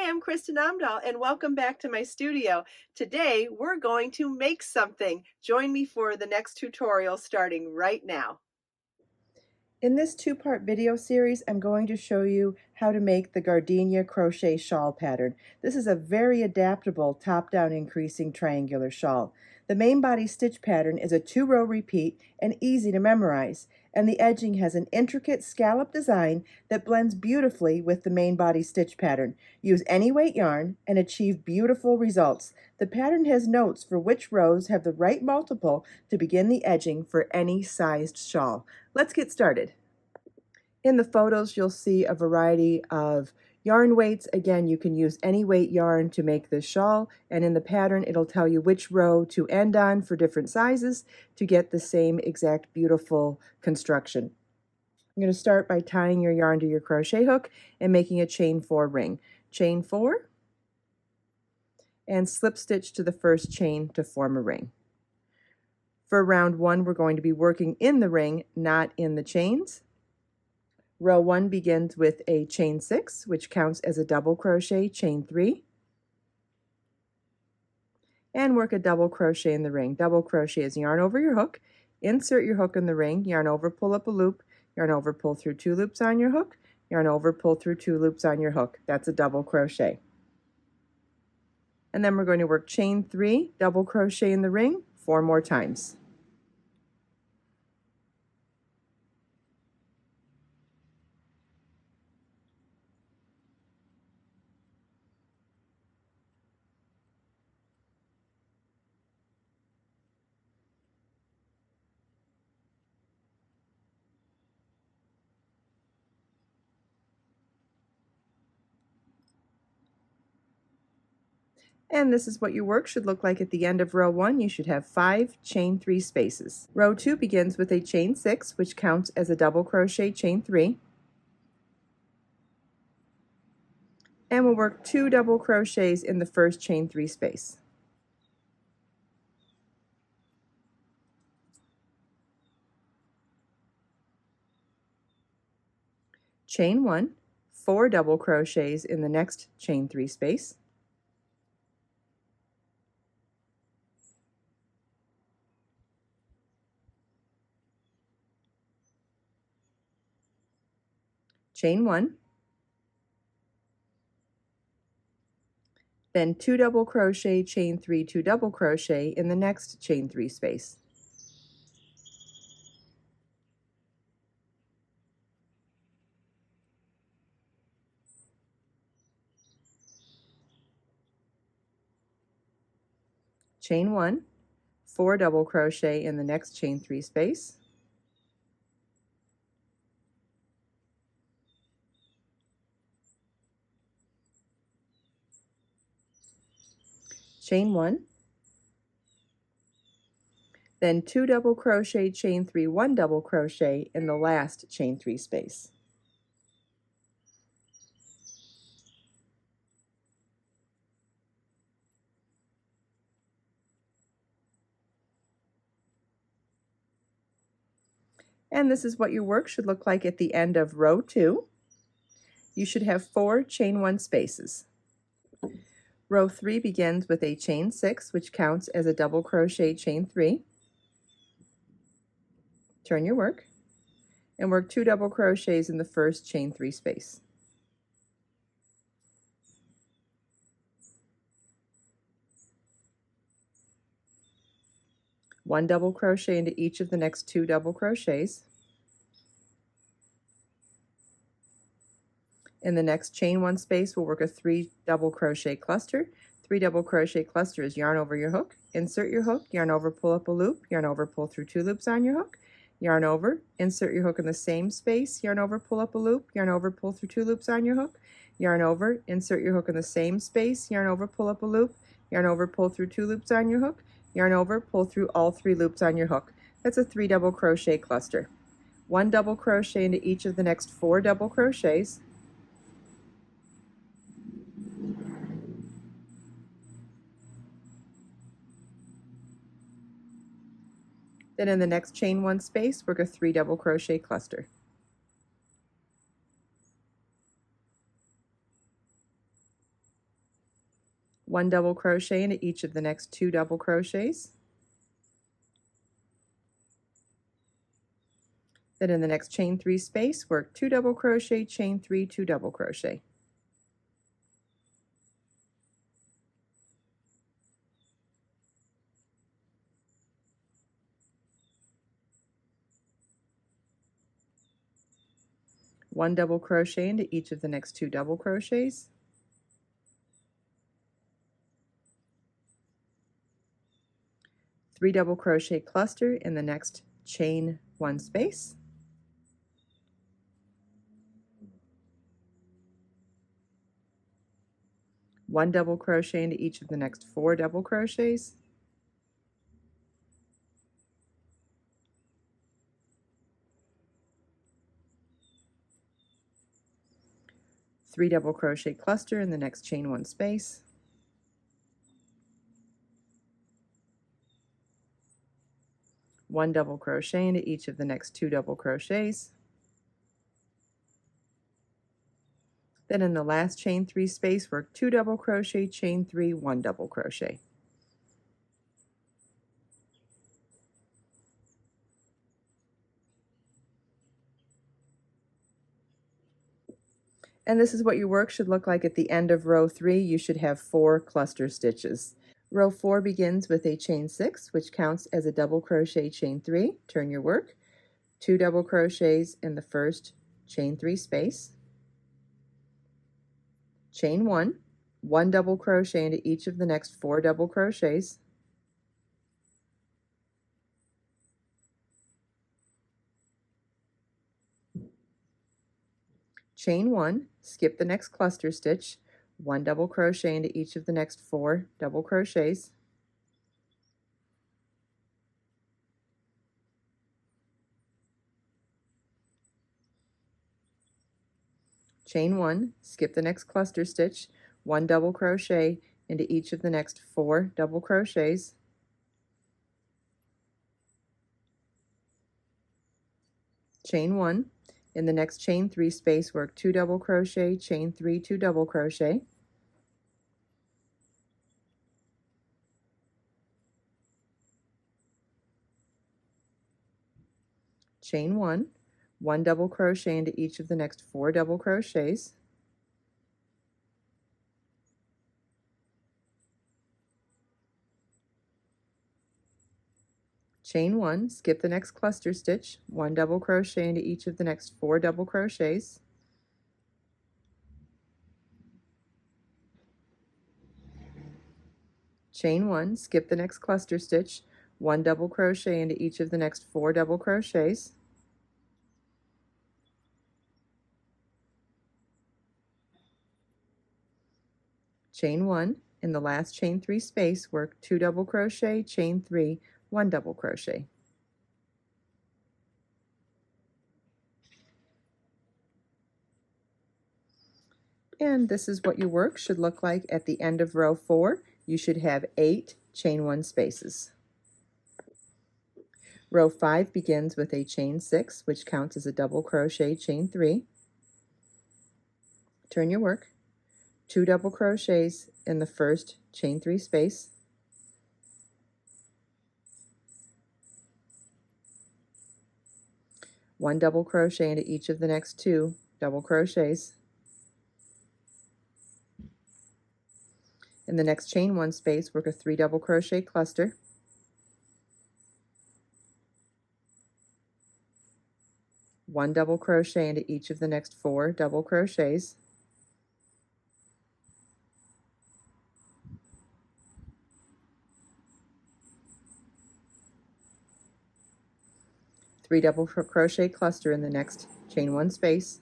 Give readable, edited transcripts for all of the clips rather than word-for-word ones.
Hi, I'm Kristin Omdahl, and welcome back to my studio. Today, we're going to make something. Join me for the next tutorial starting right now. In this two-part video series, I'm going to show you how to make the Gardenia Crochet Shawl pattern. This is a very adaptable top-down increasing triangular shawl. The main body stitch pattern is a 2-row repeat and easy to memorize, and the edging has an intricate scallop design that blends beautifully with the main body stitch pattern. Use any weight yarn and achieve beautiful results. The pattern has notes for which rows have the right multiple to begin the edging for any sized shawl. Let's get started. In the photos, you'll see a variety of yarn weights. Again, you can use any weight yarn to make this shawl, and in the pattern, it'll tell you which row to end on for different sizes to get the same exact beautiful construction. I'm going to start by tying your yarn to your crochet hook and making a chain 4 ring. Chain 4 and slip stitch to the first chain to form a ring. For round 1, we're going to be working in the ring, not in the chains. Row 1 begins with a chain 6, which counts as a double crochet, chain 3, and work a double crochet in the ring. Double crochet is yarn over your hook, insert your hook in the ring, yarn over, pull up a loop, yarn over, pull through 2 loops on your hook, yarn over, pull through 2 loops on your hook. That's a double crochet. And then we're going to work chain 3, double crochet in the ring 4 more times. And this is what your work should look like at the end of row 1. You should have 5 chain 3 spaces. Row 2 begins with a chain 6, which counts as a double crochet, chain 3. And we'll work 2 double crochets in the first chain 3 space. Chain 1, 4 double crochets in the next chain 3 space. Chain 1, then 2 double crochet, chain 3, 2 double crochet in the next chain 3 space. Chain 1, 4 double crochet in the next chain 3 space. Chain 1, then 2 double crochet, chain 3, 1 double crochet in the last chain 3 space. And this is what your work should look like at the end of row 2. You should have 4 chain 1 spaces. Row 3 begins with a chain 6, which counts as a double crochet, chain 3. Turn your work and work 2 double crochets in the first chain 3 space. One double crochet into each of the next 2 double crochets. In the next chain 1 space, we'll work a 3 double crochet cluster. 3 double crochet cluster is yarn over your hook, insert your hook, yarn over, pull up a loop, yarn over, pull through 2 loops on your hook, yarn over, insert your hook in the same space, yarn over, pull up a loop, yarn over, pull through 2 loops on your hook, yarn over, insert your hook in the same space, yarn over, pull up a loop, yarn over, pull through 2 loops on your hook, yarn over, pull through all 3 loops on your hook. That's a 3 double crochet cluster. 1 double crochet into each of the next 4 double crochets. Then in the next chain 1 space, work a 3 double crochet cluster. 1 double crochet into each of the next 2 double crochets. Then in the next chain 3 space, work 2 double crochet, chain 3, 2 double crochet. One double crochet into each of the next 2 double crochets. Three double crochet cluster in the next chain 1 space. One double crochet into each of the next 4 double crochets. Three double crochet cluster in the next chain 1 space. One double crochet into each of the next 2 double crochets. Then in the last chain 3 space, work 2 double crochet, chain 3, 1 double crochet. And this is what your work should look like at the end of row 3. You should have 4 cluster stitches. Row 4 begins with a chain 6, which counts as a double crochet, chain 3. Turn your work. 2 double crochets in the first chain 3 space. Chain 1, 1 double crochet into each of the next 4 double crochets. Chain 1, skip the next cluster stitch, 1 double crochet into each of the next 4 double crochets. Chain 1, skip the next cluster stitch, 1 double crochet into each of the next 4 double crochets. Chain 1, in the next chain 3 space, work 2 double crochet, chain 3, 2 double crochet. Chain 1, 1 double crochet into each of the next 4 double crochets. Chain 1, skip the next cluster stitch, 1 double crochet into each of the next 4 double crochets. Chain 1, skip the next cluster stitch, 1 double crochet into each of the next 4 double crochets. Chain 1, in the last chain 3 space, work 2 double crochet, chain 3, 1 double crochet. And this is what your work should look like at the end of row 4. You should have 8 chain 1 spaces. Row 5 begins with a chain 6, which counts as a double crochet, chain 3. Turn your work. 2 double crochets in the first chain 3 space. One double crochet into each of the next 2 double crochets. In the next chain 1 space, work a 3 double crochet cluster. One double crochet into each of the next 4 double crochets. Three double crochet cluster in the next chain 1 space.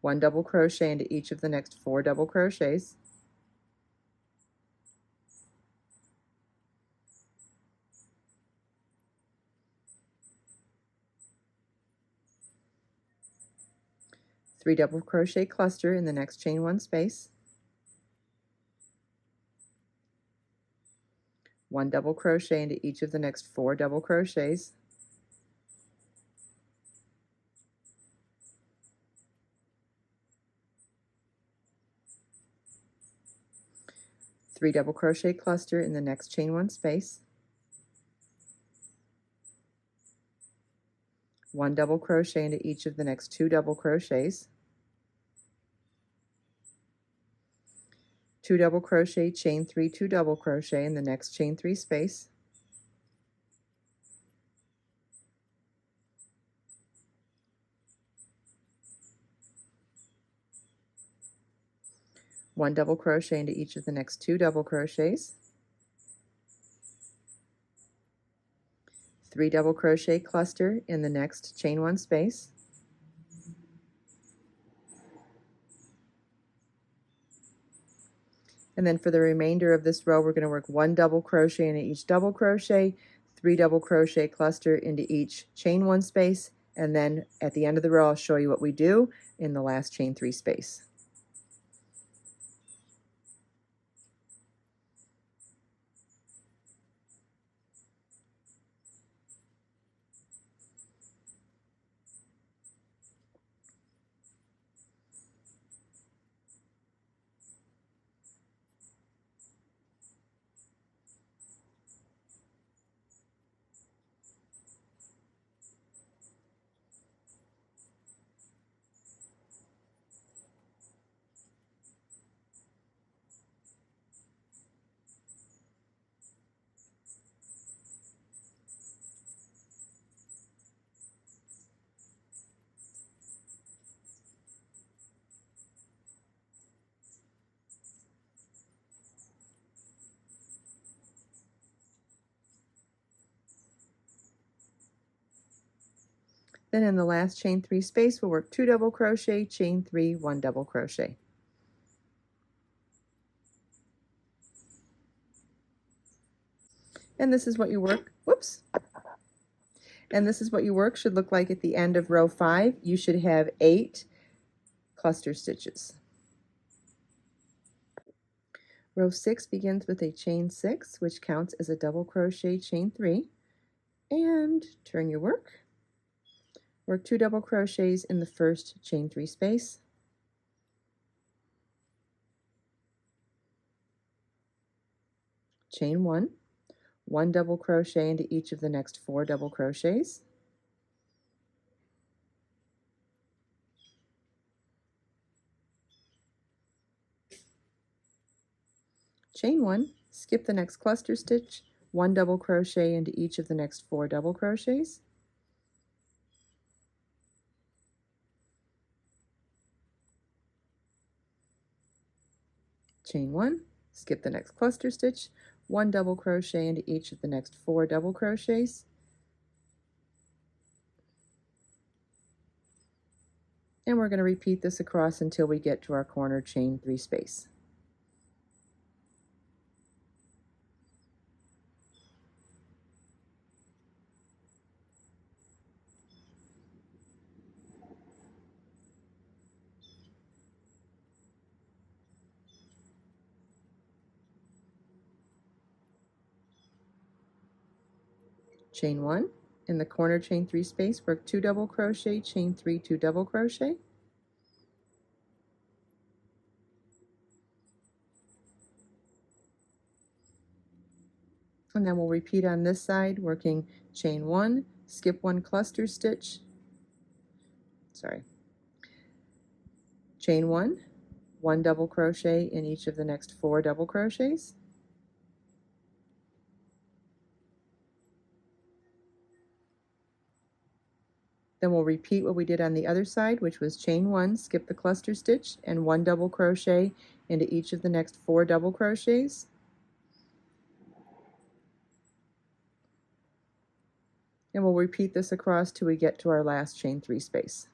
One double crochet into each of the next 4 double crochets. Three double crochet cluster in the next chain 1 space. One double crochet into each of the next 4 double crochets. 3 double crochet cluster in the next chain 1 space, 1 double crochet into each of the next 2 double crochets, 2 double crochet, chain 3, 2 double crochet in the next chain 3 space, one double crochet into each of the next 2 double crochets, 3 double crochet cluster in the next chain 1 space, and then for the remainder of this row we're going to work 1 double crochet into each double crochet, 3 double crochet cluster into each chain 1 space, and then at the end of the row I'll show you what we do in the last chain 3 space. Then in the last chain 3 space we'll work 2 double crochet, chain 3, 1 double crochet. And this is what your work, whoops. And this is what your work should look like at the end of row 5. You should have 8 cluster stitches. Row 6 begins with a chain 6, which counts as a double crochet, chain 3, and turn your work. Work 2 double crochets in the first chain 3 space, chain 1, 1 double crochet into each of the next 4 double crochets, chain 1, skip the next cluster stitch, 1 double crochet into each of the next 4 double crochets, chain 1, skip the next cluster stitch, 1 double crochet into each of the next 4 double crochets, and we're going to repeat this across until we get to our corner chain 3 space. Chain 1, in the corner chain 3 space, work 2 double crochet, chain 3, 2 double crochet, and then we'll repeat on this side, working chain 1, skip 1 cluster stitch, chain 1, 1 double crochet in each of the next 4 double crochets, then we'll repeat what we did on the other side, which was chain 1, skip the cluster stitch, and 1 double crochet into each of the next 4 double crochets, and we'll repeat this across till we get to our last chain 3 space.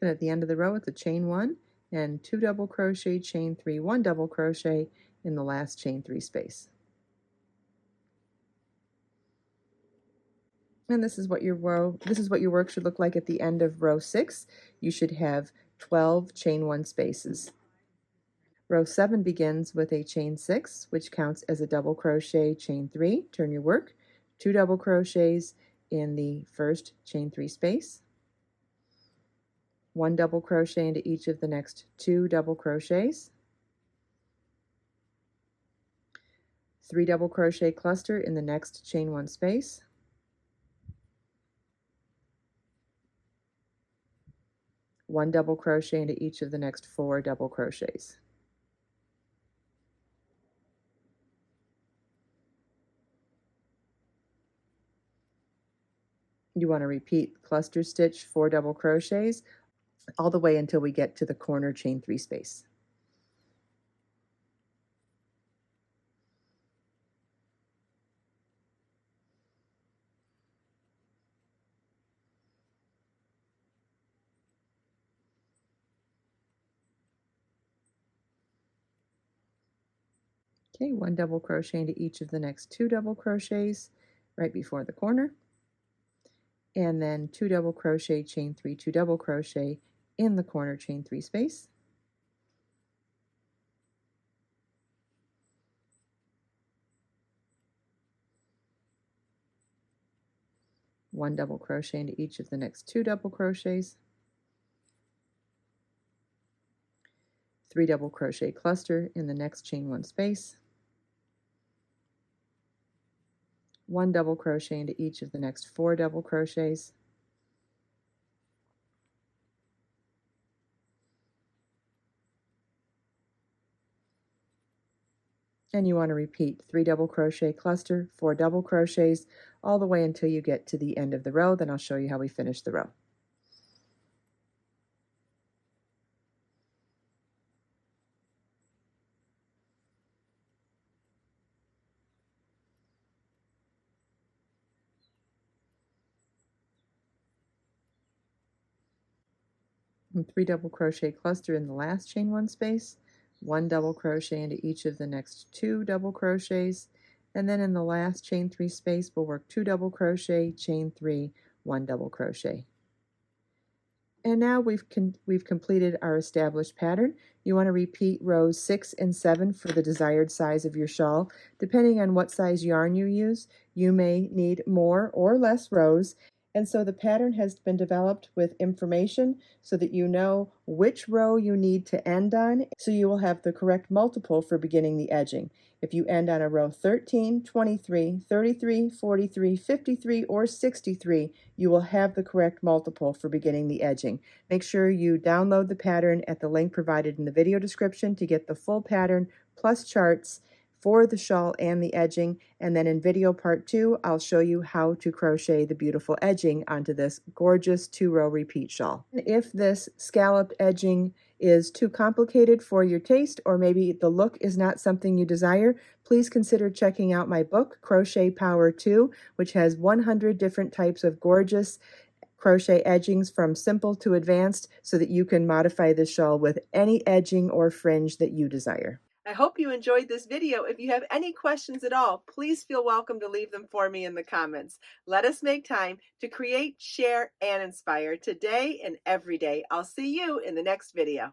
Then at the end of the row, it's a chain 1, and 2 double crochet, chain 3, 1 double crochet in the last chain 3 space. And this is what your work should look like at the end of row 6. You should have 12 chain 1 spaces. Row 7 begins with a chain 6, which counts as a double crochet, chain 3, turn your work, 2 double crochets in the first chain 3 space, 1 double crochet into each of the next 2 double crochets, 3 double crochet cluster in the next chain 1 space, 1 double crochet into each of the next 4 double crochets. You want to repeat cluster stitch 4 double crochets all the way until we get to the corner chain 3 space. Okay, 1 double crochet into each of the next 2 double crochets right before the corner, and then 2 double crochet, chain 3, 2 double crochet in the corner chain 3 space, one double crochet into each of the next 2 double crochets, 3 double crochet cluster in the next chain 1 space, 1 double crochet into each of the next 4 double crochets, and you want to repeat 3 double crochet cluster, 4 double crochets all the way until you get to the end of the row. Then I'll show you how we finish the row. And 3 double crochet cluster in the last chain 1 space, 1 double crochet into each of the next 2 double crochets, and then in the last chain 3 space we'll work 2 double crochet, chain 3, 1 double crochet. And now we've completed our established pattern. You want to repeat rows 6 and 7 for the desired size of your shawl. Depending on what size yarn you use, you may need more or less rows. And so the pattern has been developed with information so that you know which row you need to end on, so you will have the correct multiple for beginning the edging. If you end on a row 13, 23, 33, 43, 53, or 63, you will have the correct multiple for beginning the edging. Make sure you download the pattern at the link provided in the video description to get the full pattern plus charts for the shawl and the edging, and then in video part 2 I'll show you how to crochet the beautiful edging onto this gorgeous 2-row repeat shawl. If this scalloped edging is too complicated for your taste, or maybe the look is not something you desire, please consider checking out my book, Crochet Power 2, which has 100 different types of gorgeous crochet edgings from simple to advanced so that you can modify this shawl with any edging or fringe that you desire. I hope you enjoyed this video. If you have any questions at all, please feel welcome to leave them for me in the comments. Let us make time to create, share, and inspire today and every day. I'll see you in the next video.